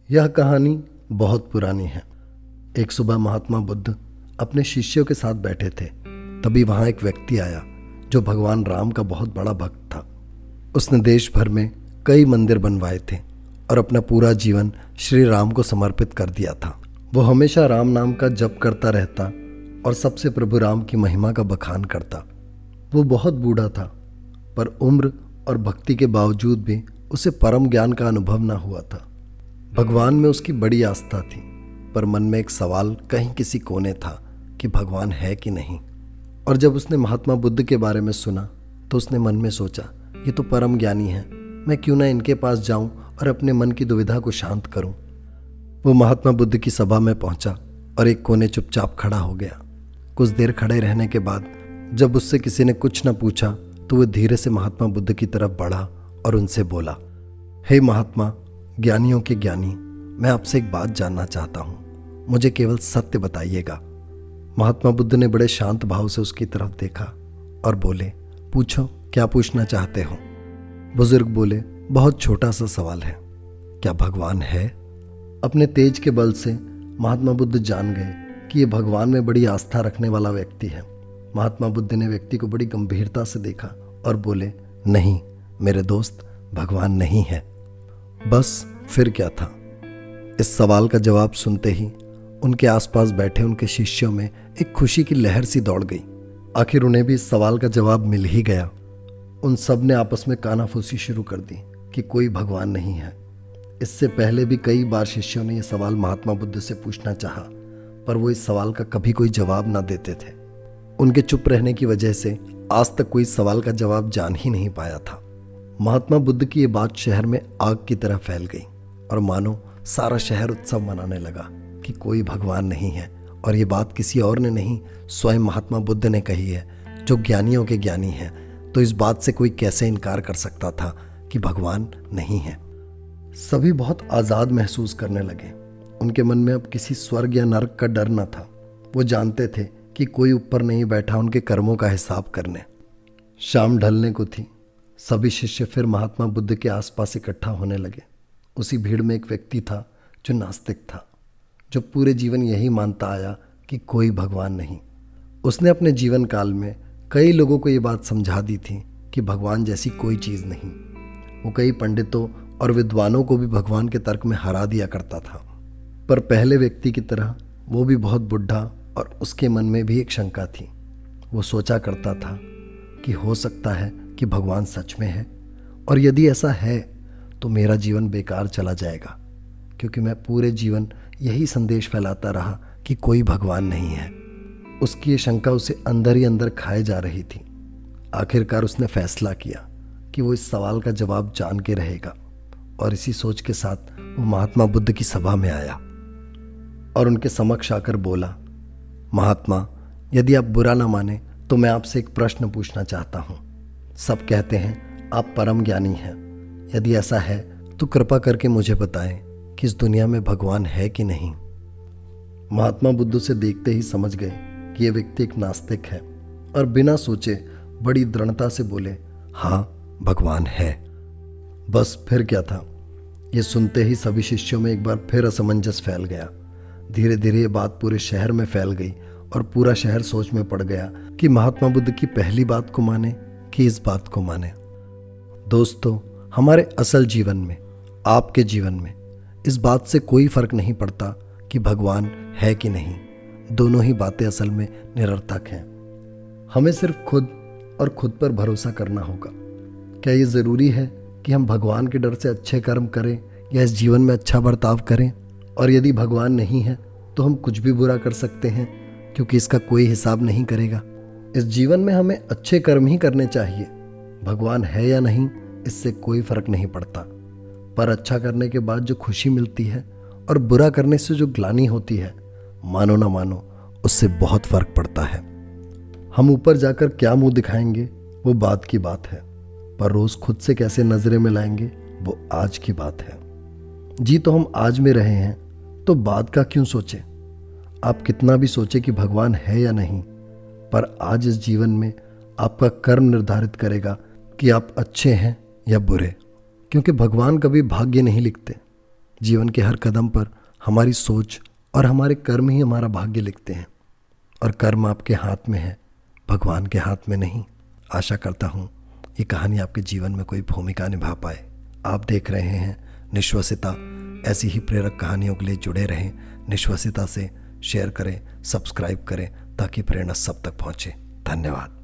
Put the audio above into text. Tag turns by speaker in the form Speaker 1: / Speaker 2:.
Speaker 1: यह कहानी बहुत पुरानी है। एक सुबह महात्मा बुद्ध अपने शिष्यों के साथ बैठे थे। तभी वहां एक व्यक्ति आया जो भगवान राम का बहुत बड़ा भक्त था। उसने देश भर में कई मंदिर बनवाए थे और अपना पूरा जीवन श्री राम को समर्पित कर दिया था। वो हमेशा राम नाम का जप करता रहता और सबसे प्रभु राम की महिमा का बखान करता। वो बहुत बूढ़ा था, पर उम्र और भक्ति के बावजूद भी उसे परम ज्ञान का अनुभव न हुआ था। भगवान में उसकी बड़ी आस्था थी, पर मन में एक सवाल कहीं किसी कोने था कि भगवान है कि नहीं। और जब उसने महात्मा बुद्ध के बारे में सुना तो उसने मन में सोचा, ये तो परम ज्ञानी है, मैं क्यों ना इनके पास जाऊं और अपने मन की दुविधा को शांत करूं। वो महात्मा बुद्ध की सभा में पहुंचा और एक कोने चुपचाप खड़ा हो गया। कुछ देर खड़े रहने के बाद जब उससे किसी ने कुछ न पूछा तो वह धीरे से महात्मा बुद्ध की तरफ बढ़ा और उनसे बोला, हे महात्मा, ज्ञानियों के ज्ञानी, मैं आपसे एक बात जानना चाहता हूँ, मुझे केवल सत्य बताइएगा। महात्मा बुद्ध ने बड़े शांत भाव से उसकी तरफ देखा और बोले, पूछो, क्या पूछना चाहते हो। बुजुर्ग बोले, बहुत छोटा सा सवाल है, क्या भगवान है। अपने तेज के बल से महात्मा बुद्ध जान गए कि ये भगवान में बड़ी आस्था रखने वाला व्यक्ति है। महात्मा बुद्ध ने व्यक्ति को बड़ी गंभीरता से देखा और बोले, नहीं मेरे दोस्त, भगवान नहीं है। बस फिर क्या था। इस सवाल का जवाब सुनते ही उनके आसपास बैठे उनके शिष्यों में एक खुशी की लहर सी दौड़ गई। आखिर उन्हें भी इस सवाल का जवाब मिल ही गया। उन सब ने आपस में कानाफूसी शुरू कर दी कि कोई भगवान नहीं है। इससे पहले भी कई बार शिष्यों ने यह सवाल महात्मा बुद्ध से पूछना चाहा, पर वो इस सवाल का कभी कोई जवाब ना देते थे। उनके चुप रहने की वजह से आज तक कोई इस सवाल का जवाब जान ही नहीं पाया था। महात्मा बुद्ध की ये बात शहर में आग की तरह फैल गई और मानो सारा शहर उत्सव मनाने लगा कि कोई भगवान नहीं है। और ये बात किसी और ने नहीं, स्वयं महात्मा बुद्ध ने कही है, जो ज्ञानियों के ज्ञानी हैं। तो इस बात से कोई कैसे इनकार कर सकता था कि भगवान नहीं है। सभी बहुत आज़ाद महसूस करने लगे। उनके मन में अब किसी स्वर्ग या नरक का डर न था। वो जानते थे कि कोई ऊपर नहीं बैठा उनके कर्मों का हिसाब करने। शाम ढलने को थी। सभी शिष्य फिर महात्मा बुद्ध के आसपास इकट्ठा होने लगे। उसी भीड़ में एक व्यक्ति था जो नास्तिक था, जो पूरे जीवन यही मानता आया कि कोई भगवान नहीं। उसने अपने जीवन काल में कई लोगों को ये बात समझा दी थी कि भगवान जैसी कोई चीज़ नहीं। वो कई पंडितों और विद्वानों को भी भगवान के तर्क में हरा दिया करता था। पर पहले व्यक्ति की तरह वो भी बहुत बुढ़ा और उसके मन में भी एक शंका थी। वो सोचा करता था कि हो सकता है कि भगवान सच में है, और यदि ऐसा है तो मेरा जीवन बेकार चला जाएगा, क्योंकि मैं पूरे जीवन यही संदेश फैलाता रहा कि कोई भगवान नहीं है। उसकी ये शंका उसे अंदर ही अंदर खाए जा रही थी। आखिरकार उसने फैसला किया कि वो इस सवाल का जवाब जान के रहेगा, और इसी सोच के साथ वो महात्मा बुद्ध की सभा में आया और उनके समक्ष आकर बोला, महात्मा, यदि आप बुरा ना माने तो मैं आपसे एक प्रश्न पूछना चाहता हूँ। सब कहते हैं आप परम ज्ञानी हैं। यदि ऐसा है तो कृपा करके मुझे बताएं कि इस दुनिया में भगवान है कि नहीं। महात्मा बुद्ध से देखते ही समझ गए कि यह व्यक्ति एक नास्तिक है, और बिना सोचे बड़ी दृढ़ता से बोले, हाँ भगवान है। बस फिर क्या था। ये सुनते ही सभी शिष्यों में एक बार फिर असमंजस फैल गया। धीरे धीरे ये बात पूरे शहर में फैल गई और पूरा शहर सोच में पड़ गया कि महात्मा बुद्ध की पहली बात को माने कि इस बात को माने। दोस्तों, हमारे असल जीवन में, आपके जीवन में इस बात से कोई फर्क नहीं पड़ता कि भगवान है कि नहीं। दोनों ही बातें असल में निरर्थक हैं। हमें सिर्फ खुद और खुद पर भरोसा करना होगा। क्या ये ज़रूरी है कि हम भगवान के डर से अच्छे कर्म करें या इस जीवन में अच्छा बर्ताव करें? और यदि भगवान नहीं है तो हम कुछ भी बुरा कर सकते हैं, क्योंकि इसका कोई हिसाब नहीं करेगा। इस जीवन में हमें अच्छे कर्म ही करने चाहिए। भगवान है या नहीं, इससे कोई फर्क नहीं पड़ता। पर अच्छा करने के बाद जो खुशी मिलती है और बुरा करने से जो ग्लानि होती है, मानो ना मानो, उससे बहुत फर्क पड़ता है। हम ऊपर जाकर क्या मुंह दिखाएंगे वो बात की बात है, पर रोज खुद से कैसे नजरें मिलाएंगे वो आज की बात है। जी तो हम आज में रहे हैं, तो बाद का क्यों सोचे। आप कितना भी सोचे कि भगवान है या नहीं, पर आज इस जीवन में आपका कर्म निर्धारित करेगा कि आप अच्छे हैं या बुरे। क्योंकि भगवान कभी भाग्य नहीं लिखते, जीवन के हर कदम पर हमारी सोच और हमारे कर्म ही हमारा भाग्य लिखते हैं, और कर्म आपके हाथ में है, भगवान के हाथ में नहीं। आशा करता हूँ ये कहानी आपके जीवन में कोई भूमिका निभा पाए। आप देख रहे हैं निश्वसिता। ऐसी ही प्रेरक कहानियों के लिए जुड़े रहें निश्वसिता से। शेयर करें, सब्सक्राइब करें ताकि प्रेरणा सब तक पहुँचे। धन्यवाद।